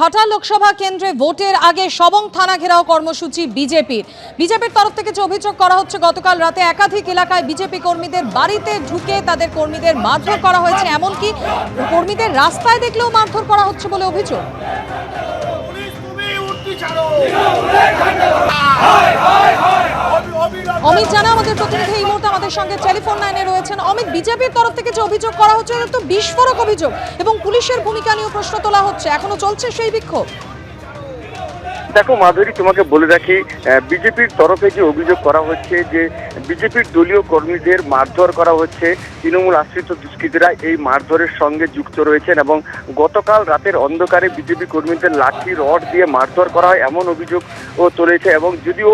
ভাটা লোকসভা কেন্দ্রে ভোটের আগে সবং থানা ঘেরাও কর্মসূচি বিজেপির তরফ থেকে যে অভিযোগ করা হচ্ছে, গতকাল রাতে একাধিক এলাকায় বিজেপি কর্মীদের বাড়িতে ঢুকে তাদের কর্মীদের মারধর করা হয়েছে, এমনকি কর্মীদের রাস্তায় দেখলেও মারধর করা হচ্ছে বলে অভিযোগ। অমিত জানা আমাদের প্রতিনিধি এই মুহূর্তে আমাদের সঙ্গে টেলিফোন লাইনে রয়েছেন। অমিত, বিজেপির তরফ থেকে যে অভিযোগ করা হচ্ছে এটা তো বিস্ফোরক অভিযোগ এবং পুলিশের ভূমিকা নিয়ে প্রশ্ন তোলা হচ্ছে, এখনো চলছে সেই বিক্ষোভ? দেখো মাধুরী, তোমাকে বলে রাখি, বিজেপির তরফে যে অভিযোগ করা হচ্ছে যে বিজেপির দলীয় কর্মীদের মারধর করা হচ্ছে, তৃণমূল আশ্রিত দুষ্কৃতীরা এই মারধরের সঙ্গে যুক্ত রয়েছেন এবং গতকাল রাতের অন্ধকারে বিজেপি কর্মীদের লাঠি রড দিয়ে মারধর করা হয় এমন অভিযোগও তুলেছে। এবং যদিও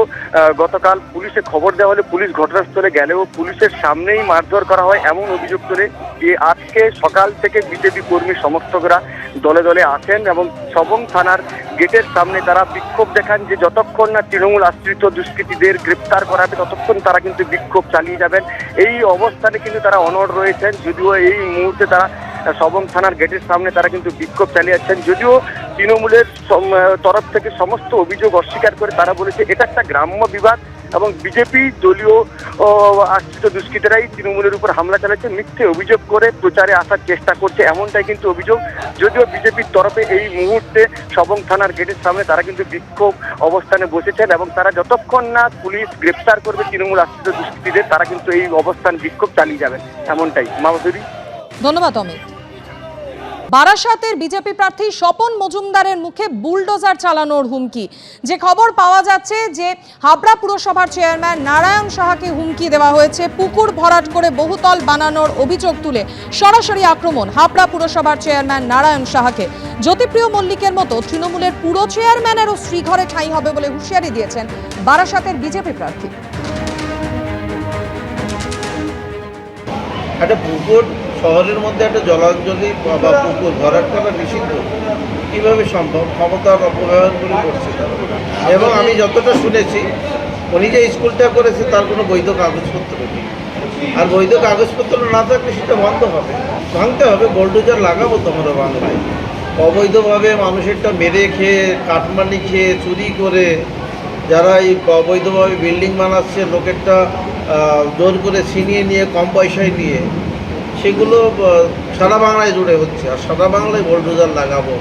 গতকাল পুলিশে খবর দেওয়া হলে পুলিশ ঘটনাস্থলে গেলেও পুলিশের সামনেই মারধর করা হয় এমন অভিযোগ তুলে যে আজকে সকাল থেকে বিজেপি কর্মী সমর্থকরা দলে দলে আছেন এবং সবং থানার গেটের সামনে তারা বিক্ষোভ দেখান যে যতক্ষণ না তৃণমূল আশ্রিত দুষ্কৃতীদের গ্রেপ্তার করা হবে ততক্ষণ তারা কিন্তু বিক্ষোভ চালিয়ে যাবেন। এই অবস্থানে কিন্তু তারা অনড় রয়েছেন। যদিও এই মুহূর্তে তারা সবং থানার গেটের সামনে তারা কিন্তু বিক্ষোভ চালিয়ে যাচ্ছেন। যদিও তৃণমূলের তরফ থেকে সমস্ত অভিযোগ অস্বীকার করে তারা বলেছে এটা একটা গ্রাম্য বিভাগ এবং বিজেপি দলীয় আশ্রিত দুষ্কৃতীরাই তৃণমূলের উপর হামলা চালাচ্ছে, মিথ্যে অভিযোগ করে প্রচারে আসার চেষ্টা করছে, এমনটাই কিন্তু অভিযোগ। যদিও বিজেপির তরফে এই মুহূর্তে সবং থানার গেটের সামনে তারা কিন্তু বিক্ষোভ অবস্থানে বসেছেন এবং তারা যতক্ষণ না পুলিশ গ্রেপ্তার করবে তৃণমূল আশ্রিত দুষ্কৃতীদের তারা কিন্তু এই অবস্থান বিক্ষোভ চালিয়ে যাবেন, এমনটাই। মাধুরী, ধন্যবাদ অমিত। বারাসাতের বিজেপি প্রার্থী স্বপন মজুমদারের মুখে বুলডোজার চালানোর হুমকি। যে খবর পাওয়া যাচ্ছে যে হাবড়া পুরসভার চেয়ারম্যান নারায়ণ সাহাকে হুমকি দেওয়া হয়েছে পুকুর ভরাট করে বহুতল বানানোর অভিযোগ তুলে সরাসরি আক্রমণ হাবড়া পুরসভার চেয়ারম্যান নারায়ণ সাহাকে। জ্যোতিপ্রিয় মল্লিকের মতো তৃণমূলের পুরো চেয়ারম্যানেরও শ্রীঘরে ঠাঁই হবে বলে হুঁশিয়ারি দিয়েছেন বারাসাতের বিজেপি প্রার্থী। একটা পুকুর শহরের মধ্যে একটা জলাঞ্জলি বা পুকুর ভরাট করা নিষিদ্ধ কীভাবে সম্ভব? ক্ষমতার অপব্যবহার করে করছে। এবং আমি যতটা শুনেছি উনি যে স্কুলটা করেছে তার কোনো বৈধ কাগজপত্র নেই, আর বৈধ কাগজপত্র না থাকলে সেটা বন্ধ হবে, ভাঙতে হবে। বোল্ডোজার লাগাবো তোমরা বাংলায়। অবৈধভাবে মানুষেরটা মেরে খেয়ে কাটমানি খেয়ে চুরি করে যারা এই অবৈধভাবে বিল্ডিং বানাচ্ছে, লোকেরটা জোর করে ছিনিয়ে নিয়ে কম পয়সায় নিয়ে, সেগুলো সারা বাংলায় জুড়ে হচ্ছে, আর সারা বাংলায় বুলডোজার লাগাবো।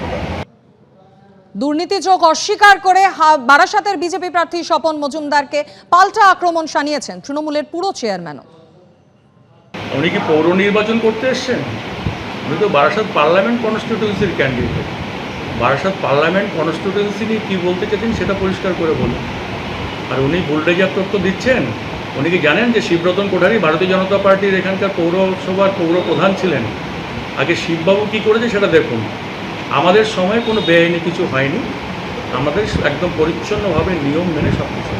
দুর্নীতি যোগ অস্বীকার করে বারাসাতের বিজেপি প্রার্থী স্বপন মজুমদারকে পাল্টা আক্রমণ শানিয়েছেন তৃণমূলের পুরো চেয়ারম্যানও। উনি কি পৌর নির্বাচন করতে এসছেন? উনি তো বারাসাত পার্লামেন্ট কনস্টিটিউয়েন্সির ক্যান্ডিডেট। বারাসাত পার্লামেন্ট কনস্টিটিউয়েন্সি নিয়ে কী বলতে চাইছেন সেটা পরিষ্কার করে বলুন। আর উনি বুলডোজার তথ্য দিচ্ছেন। উনি কি জানেন যে শিবরতন কোঠারি ভারতীয় জনতা পার্টির এখানকার পৌরসভার পৌর প্রধান ছিলেন? আগে শিববাবু কী করেছে সেটা দেখুন। আমাদের সময় কোনো বেআইনি কিছু হয়নি, আমাদের একদম পরিচ্ছন্নভাবে নিয়ম মেনে সব কিছু